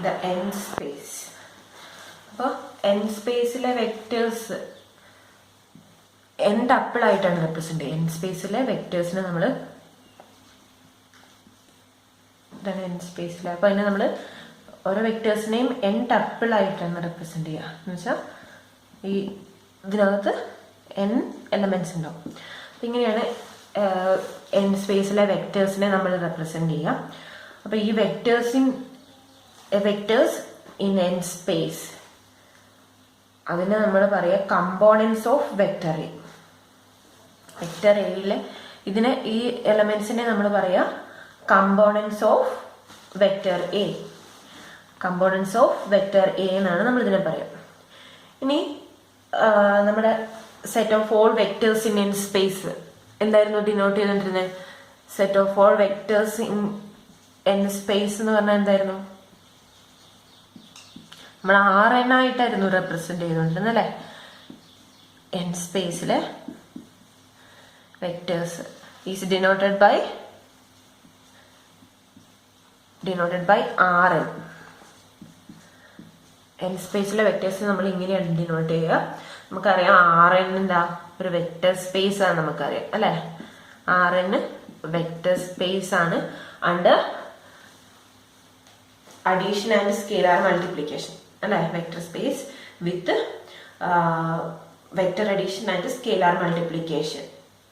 The n space. അപ്പോൾ n സ്പേസിലെ vectors n tuple ആയിട്ടാണ് റെപ്രസെന്റ് ചെയ്യുക. n സ്പേസിലെ വെക്ടേഴ്സിനെ നമ്മൾ ഇതാണ് n സ്പേസിലെ. അപ്പോൾ അതിനെ നമ്മൾ ഓരോ വെക്ടേഴ്സിനെയും n ടപ്പിൾ ആയിട്ടാണ് റെപ്രസെന്റ് ചെയ്യുക. എന്ന് വെച്ചാൽ ഈ ഇതിനകത്ത് n എലമെന്റ്സ് ഉണ്ടാവും. അപ്പം ഇങ്ങനെയാണ് n സ്പേസിലെ വെക്ടേഴ്സിനെ നമ്മൾ റെപ്രസെന്റ് ചെയ്യുക. അപ്പോൾ ഈ വെക്ടേഴ്സ് ഇൻ n സ്പേസ് അതിനെ നമ്മൾ പറയുക components of vector A. Vector എയിലെ ഇതിനെ ഈ എലമെന്റ്സിനെ നമ്മൾ പറയുക components of vector A. Components of vector A എന്നാണ് നമ്മൾ ഇതിനെ പറയുക. ഇനി നമ്മുടെ set of all vectors in n space എന്തായിരുന്നു ഡിനോട്ട് ചെയ്തുകൊണ്ടിരുന്നത്? Set of all vectors in n space എന്ന് പറഞ്ഞാൽ എന്തായിരുന്നു? നമ്മൾ Rn ആയിട്ടായിരുന്നു റെപ്രസെന്റ് ചെയ്തുകൊണ്ടിരുന്നത് അല്ലേ? n സ്പേസിലെ vectors is denoted by Rn. n സ്പേസിലെ വെക്ടേഴ്സ് നമ്മൾ ഇങ്ങനെയാണ് ഡിനോട്ട് ചെയ്യുക. നമുക്കറിയാം Rn എന്താ ഒരു വെക്ടർ സ്പേസ് ആണ്, നമുക്കറിയാം അല്ലെ? Rn വെക്ടർ സ്പേസ് ആണ് under addition and scalar multiplication അല്ലെ? Vector space with vector addition and scalar multiplication.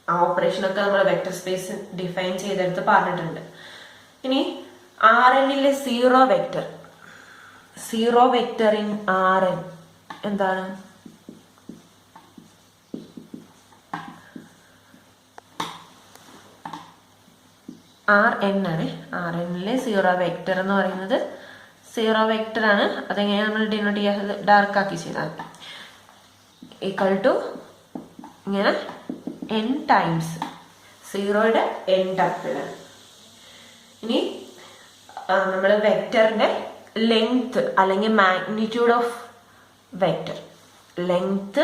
ആ ഓപ്പറേഷൻ ഒക്കെ നമ്മൾ വെക്ടർ സ്പേസ് ഡിഫൈൻ ചെയ്തെടുത്ത് പറഞ്ഞിട്ടുണ്ട്. ഇനി Rnലെ സീറോ വെക്ടർ ഇൻ Rn എന്താണ്? Rn ആണ്. Rnലെ സീറോ വെക്ടർ എന്ന് പറയുന്നത് സീറോ വെക്ടർ ആണ്. അതെങ്ങനെയാണ് നമ്മൾ ഡിനോട്ട് ചെയ്യുക? ഡാർക്ക് ആക്കി ചെയ്താൽ ഈക്വൽ ടു ഇങ്ങനെ n ടൈംസ് സീറോയുടെ n ടപ്പിളാണ്. ഇനി നമ്മൾ വെക്ടറിന്റെ ലെങ്ത് അല്ലെങ്കിൽ മാഗ്നിറ്റ്യൂഡ് ഓഫ് വെക്ടർ, ലെങ്ത്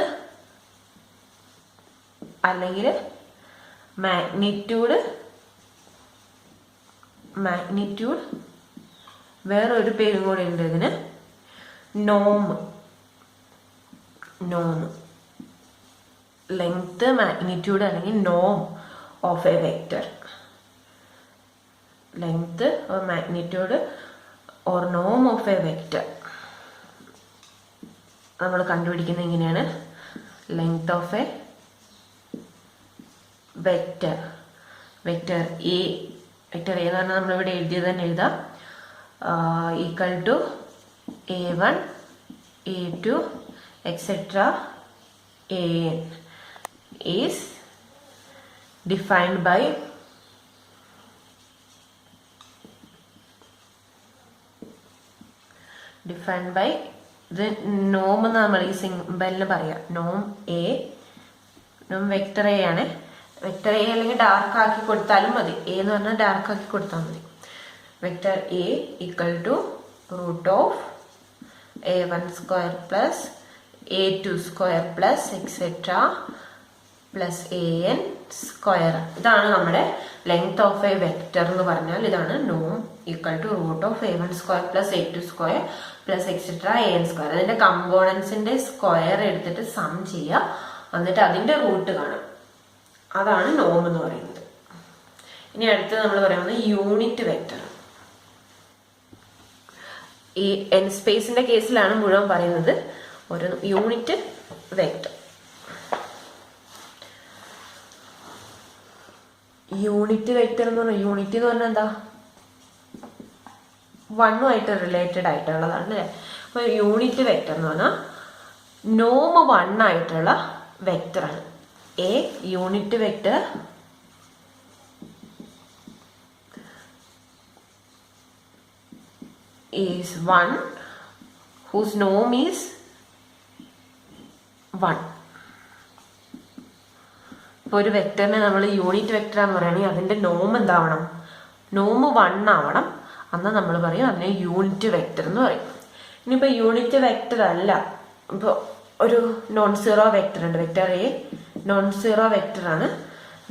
അല്ലെങ്കിൽ മാഗ്നിറ്റ്യൂഡ് വേറൊരു പേരും കൂടി ഉണ്ട് ഇതിന്, നോം. ലെങ്ത്, മാഗ്നിറ്റ്യൂഡ് അല്ലെങ്കിൽ നോം of a vector. Length or magnitude or Noam of a vector നമ്മൾ കണ്ടുപിടിക്കുന്നത് ഇങ്ങനെയാണ്. Length of a vector A എന്ന് പറഞ്ഞാൽ നമ്മളിവിടെ എഴുതിയത് തന്നെ എഴുതാം. Equal to A1 A2 etc. An is defined by ഇത് നോം എന്ന് നമ്മൾ ഈ സിംബലിന് പറയാം. നോം വെക്ടർ എ ആണ്. വെക്ടർ എ അല്ലെങ്കിൽ ഡാർക്ക് ആക്കി കൊടുത്താലും മതി. എ എന്ന് പറഞ്ഞാൽ ഡാർക്ക് ആക്കി കൊടുത്താൽ മതി. Vector a equal to root of A1 square plus A2 square plus etcetera plus An square. ഇതാണ് നമ്മുടെ ലെങ്ത് ഓഫ് എ വെക്ടർ എന്ന് പറഞ്ഞാൽ ഇതാണ് നോം equal to root of A1 square plus A2 square plus etcetera An square. അതിന്റെ കമ്പോണൻസിന്റെ square എടുത്തിട്ട് some ചെയ്യുക, എന്നിട്ട് അതിന്റെ റൂട്ട് കാണാം. അതാണ് നോം എന്ന് പറയുന്നത്. ഇനി അടുത്ത് നമ്മൾ പറയുന്നത് യൂണിറ്റ് വെക്ടർ. ഈ n സ്പേസിന്റെ കേസിലാണ് മുഴുവൻ പറയുന്നത്. ഒരു യൂണിറ്റ് വെക്ടർ. യൂണിറ്റ് വെക്ടർ എന്ന് പറഞ്ഞാൽ യൂണിറ്റ് എന്ന് പറഞ്ഞാൽ എന്താ? വണ്ണുമായിട്ട് റിലേറ്റഡ് ആയിട്ടുള്ളതാണ് അല്ലേ? അപ്പൊ യൂണിറ്റ് വെക്ടർ എന്ന് പറഞ്ഞാൽ നോം 1 ആയിട്ടുള്ള വെക്ടറാണ്. A unit vector is 1 whose norm is 1. ഇപ്പോൾ ഒരു വെക്ടറിനെ നമ്മൾ യൂണിറ്റ് വെക്ടർ എന്ന് പറയുകയാണെങ്കിൽ അതിന്റെ നോം എന്താവണം? നോം 1 ആവണം. അന്ന് നമ്മൾ പറയും അതിനെ യൂണിറ്റ് വെക്ടർ എന്ന് പറയും. ഇനിയിപ്പോൾ യൂണിറ്റ് വെക്ടർ അല്ല, ഇപ്പോൾ ഒരു നോൺ സീറോ വെക്ടർ ഉണ്ട്. Vector A non zero vector ആണ്.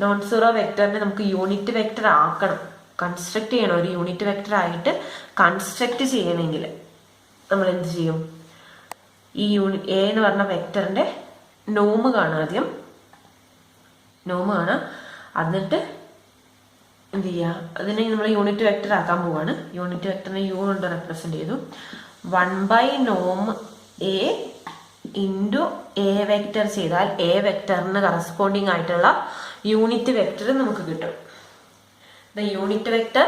നോൺ സീറോ വെക്ടറിനെ നമുക്ക് യൂണിറ്റ് വെക്ടർ ആക്കണം, കൺസ്ട്രക്ട് ചെയ്യണം. ഒരു യൂണിറ്റ് വെക്ടർ ആയിട്ട് കൺസ്ട്രക്ട് ചെയ്യണമെങ്കിൽ നമ്മൾ എന്ത് ചെയ്യും? ഈ എ എന്ന് പറഞ്ഞ വെക്ടറിന്റെ നോമ് കാണാം. ആദ്യം നോമ് കാണാം, എന്നിട്ട് എന്ത് ചെയ്യുക? അതിനെ നമ്മൾ യൂണിറ്റ് വെക്ടർ ആക്കാൻ പോവാണ്. യൂണിറ്റ് വെക്ടറിനെ യു കൊണ്ട് റെപ്രസെന്റ് ചെയ്തു. 1/norm A into A vector ചെയ്താൽ എ വെക്ടറിന് കറസ്പോണ്ടിങ് ആയിട്ടുള്ള യൂണിറ്റ് വെക്ടർ നമുക്ക് കിട്ടും. The unit vector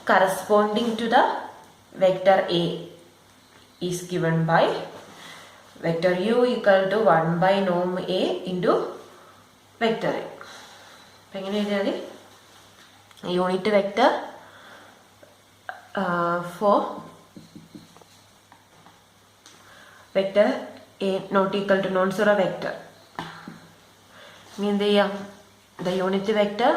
corresponding to the vector A is given by vector U equal to 1/norm A into vector A. അപ്പം എങ്ങനെ എഴുതിയാൽ മതി? Unit vector for vector A not equal to non zero vector. ഇനി എന്ത് ചെയ്യാം? The unit vector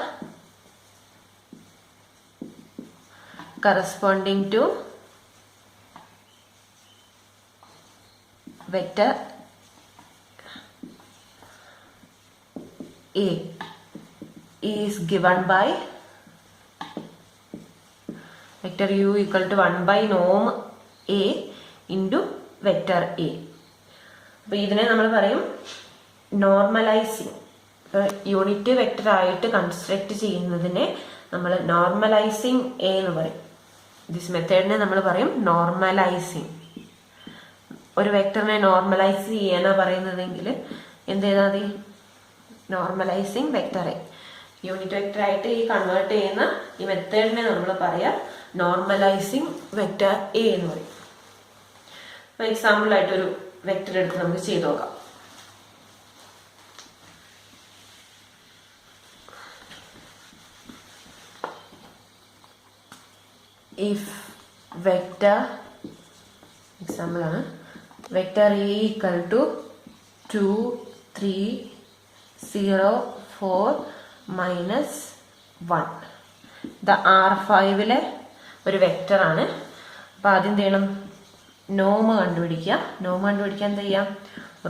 corresponding to vector A is given by vector u equal to 1/norm a into vector a. അപ്പോൾ ഇതിനെ നമ്മൾ പറയും നോർമലൈസിങ്. യൂണിറ്റ് വെക്ടർ ആയിട്ട് construct ചെയ്യുന്നതിനെ നമ്മൾ നോർമലൈസിങ് എ എന്ന് പറയും. ദിസ് മെത്തേഡിനെ നമ്മൾ പറയും നോർമലൈസിങ്. ഒരു വെക്ടറിനെ നോർമലൈസ് ചെയ്യാനാ പറയുന്നതെങ്കിൽ എന്ത് ചെയ്താൽ മതി? Normalising vector A. Unit vector ആയിട്ട് ഈ കൺവേർട്ട് ചെയ്യുന്ന ഈ മെത്തേഡിനെ നമ്മൾ പറയാം നോർമലൈസിങ് വെക്ടർ എ എന്ന് പറയും. ഫോർ എക്സാമ്പിൾ ആയിട്ടൊരു വെക്ടർ എടുത്ത് നമുക്ക് ചെയ്ത് നോക്കാം. ഇഫ് വെക്ടർ എക്സാമ്പിൾ ആണ് വെക്ടർ എ ഈക്വൽ ടു 2 3 0 4 -1. ഇത് R5-ലെ ഒരു വെക്ടറാണ്. അപ്പം ആദ്യം എന്ത് ചെയ്യണം? നോമ് കണ്ടുപിടിക്കുക. നോമ് കണ്ടുപിടിക്കാൻ എന്ത് ചെയ്യാം?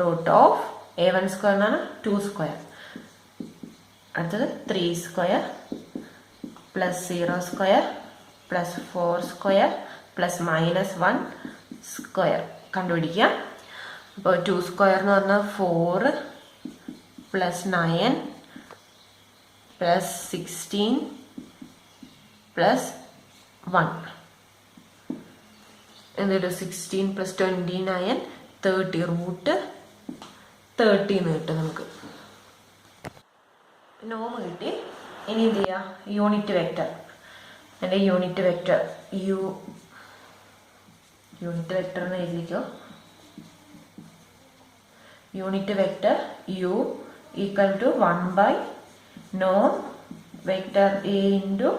√(a1² എന്നാണ് 2². അടുത്തത് 3² + 0² + 4² + -1² കണ്ടുപിടിക്കുക. അപ്പോൾ 2² എന്ന് പറഞ്ഞാൽ 4 + 9 + 16 + 1 എന്നിട്ട് 16 + 29 30 √30 എന്ന് കിട്ടും നമുക്ക്. നോമ് കിട്ടി. ഇനി എന്ത് ചെയ്യുക? Unit vector. എൻ്റെ unit vector u unit vector എന്ന് എഴുതിക്കോ. Unit vector U equal to 1/norm vector a into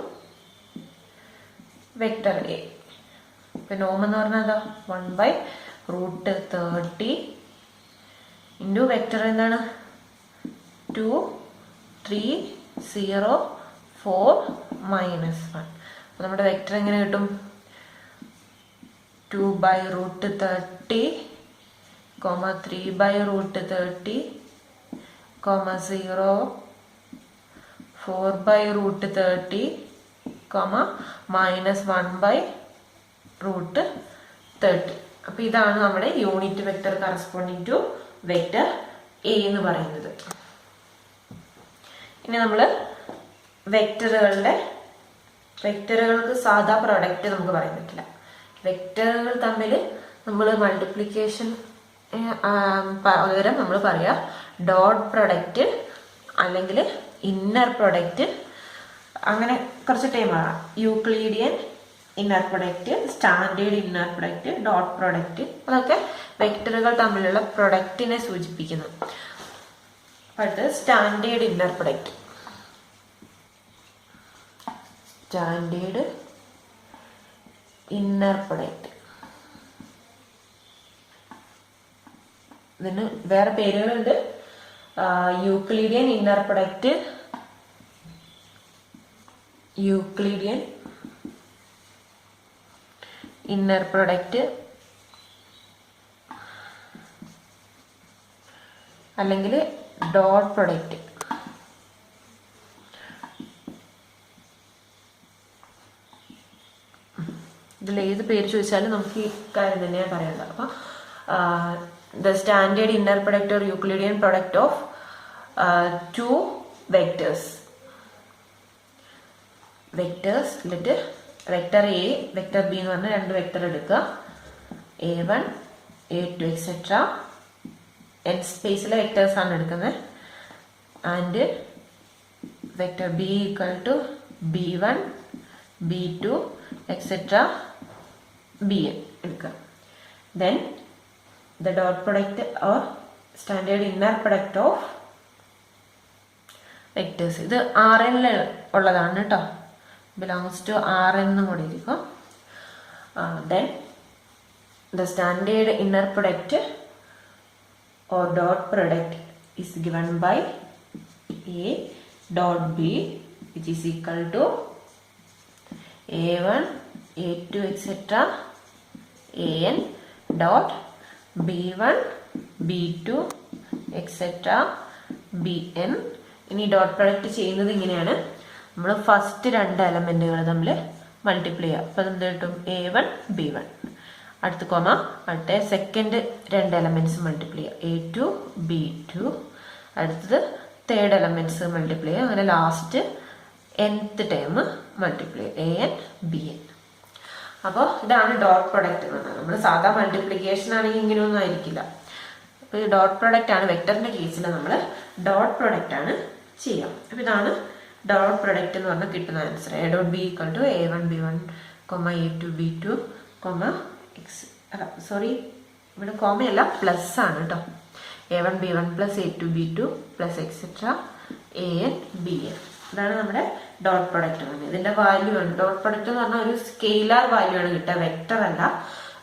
vector a. ഇപ്പം നോം എന്ന് പറഞ്ഞാൽ എന്താ? 1/√30 ഇൻറ്റു വെക്ടർ എന്താണ്? 2 3 0 4 -1. അപ്പോൾ നമ്മുടെ വെക്ടർ എങ്ങനെ കിട്ടും? 2/√30, 3/√30, 0 4/√30, -1/√30. അപ്പോൾ ഇതാണ് നമ്മുടെ unit vector corresponding to vector A എന്ന് പറയുന്നത്. ഇനി നമ്മൾ വെക്ടറുകൾക്ക് സാധാ പ്രൊഡക്റ്റ് നമുക്ക് പറയാൻ പറ്റില്ല. വെക്ടറുകൾ തമ്മിൽ നമ്മൾ മൾട്ടിപ്ലിക്കേഷൻ പകരം നമ്മൾ പറയാ ഡോട്ട് പ്രൊഡക്റ്റ് അല്ലെങ്കിൽ ഇന്നർ പ്രൊഡക്റ്റ്, അങ്ങനെ കുറച്ച് ടൈമാണ്. Euclidean inner product, standard inner product, dot product, അതൊക്കെ വെക്ടറുകൾ തമ്മിലുള്ള പ്രൊഡക്റ്റിനെ സൂചിപ്പിക്കുന്നു. അടുത്തത് standard inner product. Standard inner product, ഇതിന് വേറെ പേരുകളുണ്ട്. Euclidean inner product, Euclidean inner product, അല്ലെങ്കിൽ ഡോട്ട് പ്രൊഡക്റ്റ്. ഇതിൽ ലിസ്റ്റിലുള്ള ഏത് പേര് ചോദിച്ചാലും നമുക്ക് ഈ കാര്യം തന്നെയാണ് പറയേണ്ടത്. അപ്പം the standard inner product or Euclidean product of two vectors എന്നിട്ട് വെക്ടർ എ വെക്ടർ ബി എന്ന് പറഞ്ഞാൽ രണ്ട് വെക്ടർ എടുക്കുക, A1 A2 എക്സെട്ര n സ്പേസിലെ വെക്ടേഴ്സ് ആണ് എടുക്കുന്നത്. And vector B equal to B1 B2 etcetera Bn എടുക്കുക. Then the dot product or standard inner product of vectors. ഇത് Rn ഉള്ളതാണ് കേട്ടോ, belongs to Rn എന്നും കൂടി ഇരിക്കും. Then the standard inner product or dot product is given by A dot B, which is equal to A1 A2 etc. An dot B1 B2 etc. Bn. ഇനി dot product ചെയ്യുന്നത് ഇങ്ങനെയാണ്. നമ്മൾ first രണ്ട് എലമെന്റുകൾ തമ്മിൽ multiply ചെയ്യുക. അപ്പം എന്ത് കിട്ടും? A1 B1. അടുത്ത കോമ, അടുത്ത സെക്കൻഡ് രണ്ട് എലമെന്റ്സ് മൾട്ടിപ്ലൈ ചെയ്യുക, A2 B2. അടുത്തത് തേർഡ് എലമെന്റ്സ് മൾട്ടിപ്ലൈ ചെയ്യുക. അങ്ങനെ ലാസ്റ്റ് nth ടൈം മൾട്ടിപ്ലൈ ചെയ്യുക, An Bn. അപ്പോൾ ഇതാണ് ഡോട്ട് പ്രൊഡക്റ്റ് എന്ന് പറഞ്ഞാൽ. നമ്മൾ സാധാ മൾട്ടിപ്ലിക്കേഷൻ ആണെങ്കിൽ ഇങ്ങനെയൊന്നും ആയിരിക്കില്ല. അപ്പോൾ ഈ ഡോട്ട് പ്രൊഡക്റ്റ് ആണ് വെക്ടറിന്റെ കേസിൽ നമ്മൾ ഡോട്ട് പ്രൊഡക്റ്റ് ആണ് ചെയ്യാം. അപ്പോൾ ഇതാണ് ഡോട്ട് പ്രൊഡക്റ്റ് എന്ന് പറഞ്ഞാൽ കിട്ടുന്ന answer. A dot B equal to A1 B1 A2 B2 sorry ഇവിടെ കോമയല്ല പ്ലസ് ആണ് കേട്ടോ. A1 B1 A2 B2 etcetera An Bn. ഇതാണ് നമ്മുടെ ഡോട്ട് പ്രൊഡക്റ്റ് എന്ന് പറഞ്ഞാൽ. ഇതിന്റെ വാല്യൂ ആണ് ഡോട്ട് പ്രൊഡക്റ്റ് എന്ന് പറഞ്ഞാൽ ഒരു സ്കെയിലാർ വാല്യൂ ആണ് കിട്ടുക, വെക്ടർ അല്ല,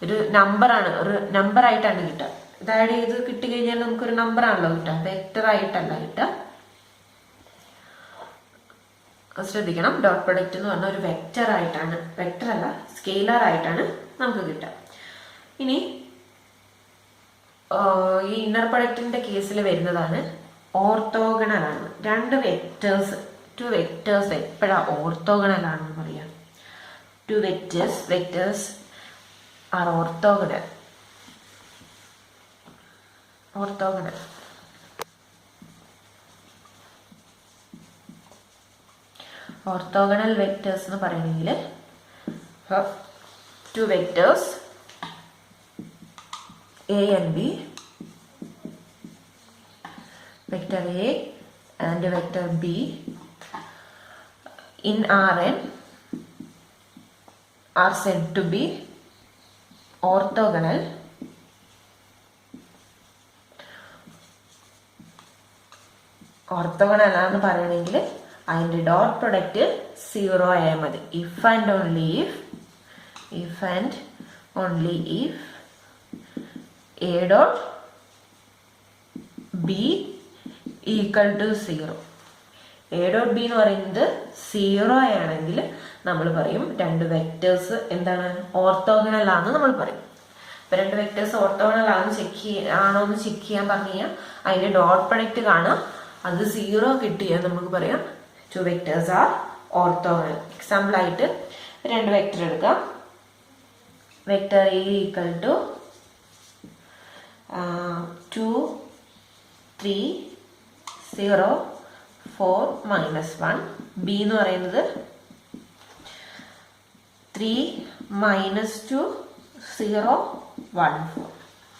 ഒരു നമ്പർ ആണ്, ഒരു നമ്പർ ആയിട്ടാണ് കിട്ടുക. അതായത് ഇത് കിട്ടിക്കഴിഞ്ഞാൽ നമുക്കൊരു നമ്പർ ആണല്ലോ കിട്ടുക, വെക്ടർ ആയിട്ടല്ല കിട്ടുക. ശ്രദ്ധിക്കണം, ഡോട്ട് പ്രൊഡക്റ്റ് എന്ന് പറഞ്ഞാൽ ഒരു വെക്ടർ ആയിട്ടാണ്, വെക്ടർ അല്ല സ്കെയിലർ ആയിട്ടാണ് നമുക്ക് കിട്ടുക. ഇനി ഈ ഇന്നർ പ്രൊഡക്റ്റിന്റെ കേസിൽ വരുന്നതാണ് ഓർത്തോഗണൽ ആണ്. രണ്ട് വെക്ടേഴ്സ്, ടു വെക്ടേഴ്സ് എപ്പോഴാണ് ഓർത്തോഗണൽ ആണെന്ന് പറയാം? Two vectors are orthogonal. Orthogonal vectors എന്ന് പറയണമെങ്കിൽ to vectors A and B, vector A and vector B in Rn are said to be orthogonal ആണെന്ന് പറയണമെങ്കിൽ അതിൻ്റെ ഡോട്ട് പ്രൊഡക്റ്റ് 0 ആയാൽ മതി. If and only if A dot B equal to 0. A dot B എന്ന് പറയുന്നത് 0 ആണെങ്കിൽ നമ്മൾ പറയും രണ്ട് വെക്ടേഴ്സ് എന്താണ് ഓർത്തോഗണൽ ആണെന്ന് നമ്മൾ പറയും. ഇപ്പൊ രണ്ട് വെക്ടേഴ്സ് ഓർത്തോഗണൽ ആണോ എന്ന് ചെക്ക് ചെയ്യാൻ പറഞ്ഞു കഴിഞ്ഞാൽ അതിന്റെ ഡോട്ട് പ്രൊഡക്റ്റ് കാണാം, അത് 0 കിട്ടിയാൽ നമുക്ക് പറയാം two vectors are orthogonal. Example ആയിട്ട് രണ്ട് വെക്ടർ എടുക്കാം. Vector A equal to 2 3 0 4 -1. B എന്ന് പറയുന്നത് 3 -2 0 1 4.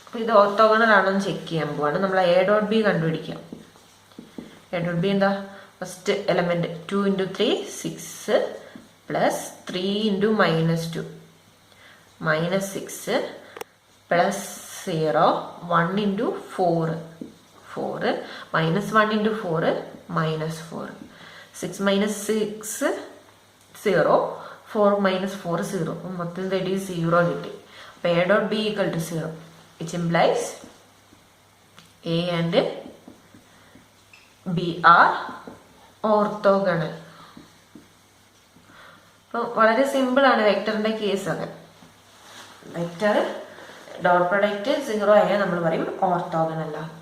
അപ്പോൾ ഇത് ഓർത്തോഗണൽ ആണെന്ന് ചെക്ക് ചെയ്യാൻ പോവാണ്. നമ്മൾ A ഡോട്ട് ബി കണ്ടുപിടിക്കാം. A ഡോട്ട് ബി എന്താ? First element 2 × 3 6 plus 3 × -2 -6 plus 0 1 × 4 4 -1 × 4 -4 6 -6 0 4 -4 0. മൊത്തം 0 കിട്ടി. അപ്പോൾ A dot B equal to 0, which implies A and B are orthogonal. അപ്പോൾ വളരെ സിമ്പിൾ ആണ് വെക്ടറിന്റെ കേസ്. ഒക്കെ വെക്ടർ ഡോട്ട് പ്രൊഡക്റ്റ് 0 ആയാൽ നമ്മൾ പറയും ഓർത്തോഗണൽ ആണ്.